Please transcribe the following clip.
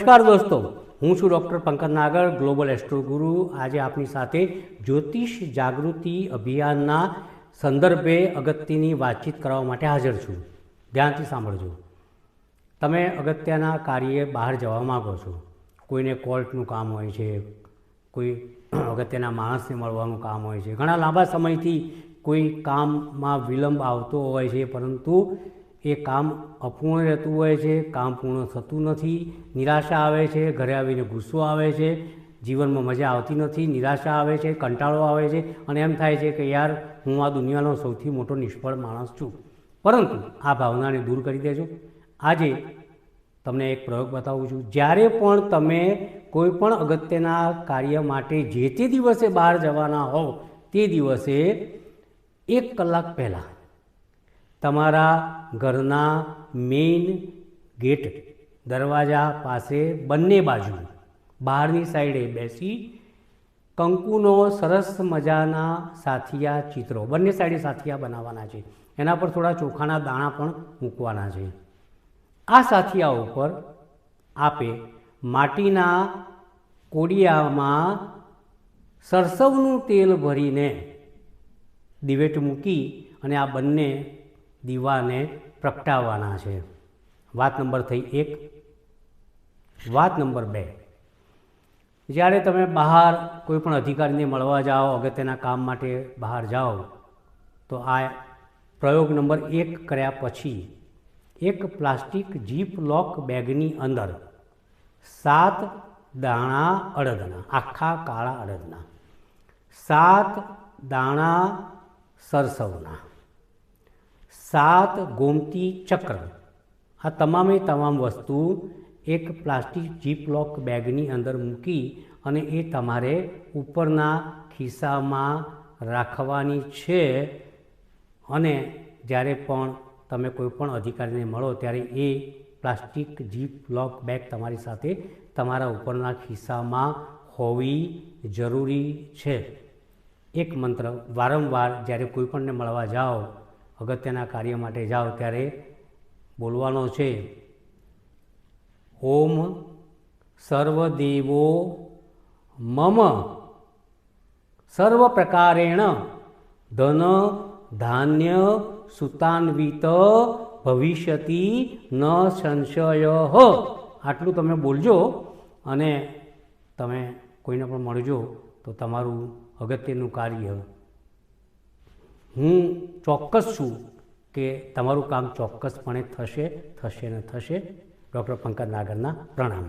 નમસ્કાર દોસ્તો, હું છું ડૉક્ટર પંકજ નાગર, ગ્લોબલ એસ્ટ્રો ગુરુ। આજે આપની સાથે જ્યોતિષ જાગૃતિ અભિયાનના સંદર્ભે અગત્યની વાતચીત કરવા માટે હાજર છું। ધ્યાનથી સાંભળજો। તમે અગત્યના કાર્યે બહાર જવા માગો છો, કોઈને કોર્ટનું કામ હોય છે, કોઈ અગત્યના માણસને મળવાનું કામ હોય છે, ઘણા લાંબા સમયથી કોઈ કામમાં વિલંબ આવતો હોય છે, પરંતુ એ કામ અપૂર્ણ રહેતું હોય છે, કામ પૂર્ણ થતું નથી, નિરાશા આવે છે, ઘરે આવીને ગુસ્સો આવે છે, જીવનમાં મજા આવતી નથી, નિરાશા આવે છે, કંટાળો આવે છે અને એમ થાય છે કે યાર હું આ દુનિયાનો સૌથી મોટો નિષ્ફળ માણસ છું। પરંતુ આ ભાવનાને દૂર કરી દેજો। આજે તમને એક પ્રયોગ બતાવું છું। જ્યારે પણ તમે કોઈ પણ અગત્યના કાર્ય માટે જે તે દિવસે બહાર જવાના હોવ તે દિવસે 1 કલાક પહેલાં તમારા ઘરના મેઇન ગેટ દરવાજા પાસે બંને બાજુ બહારની સાઈડે બેસી કંકુનો સરસ મજાના સાથિયા ચિત્રો, બંને સાઈડે સાથિયા બનાવવાના છે, એના પર થોડા ચોખાના દાણા પણ મૂકવાના છે। આ સાથિયા ઉપર આપે માટીના કોડિયામાં સરસવનું તેલ ભરીને દિવેટ મૂકી અને આ બંને દીવાને પ્રગટાવવાના છે। વાત નંબર થઈ 1। વાત નંબર 2, જ્યારે તમે બહાર કોઈ પણ અધિકારીને મળવા જાઓ, અગત્યના કામ માટે બહાર જાઓ, તો આ પ્રયોગ નંબર 1 કર્યા પછી એક પ્લાસ્ટિક જીપ લોક બેગની અંદર 7 દાણા અડદના, આખા કાળા અડદના, 7 દાણા સરસવના, 7 ગોમતી ચક્ર, આ તમામે તમામ વસ્તુ એક પ્લાસ્ટિક જીપ લોક બેગની અંદર મૂકી અને એ તમારે ઉપરના ખિસ્સામાં રાખવાની છે। અને જ્યારે પણ તમે કોઈ પણ અધિકારીને મળો ત્યારે એ પ્લાસ્ટિક જીપ લોક બેગ તમારી સાથે તમારા ઉપરના ખિસ્સામાં હોવી જરૂરી છે। એક મંત્ર વારંવાર જ્યારે કોઈ પણને મળવા જાઓ, અગત્યના કાર્ય માટે જાઓ ત્યારે બોલવાનો છે, ઓમ સર્વદેવો મમ સર્વ પ્રકારેણ ધન ધાન્ય સુતાન્વિત ભવિષ્યતિ ન સંશય। આટલું તમે બોલજો અને તમે કોઈને પણ મળજો તો તમારું અગત્યનું કાર્ય, હું ચોક્કસ છું કે તમારું કામ ચોક્કસપણે થશે ને થશે। ડૉક્ટર પંકજ નાગરના પ્રણામ।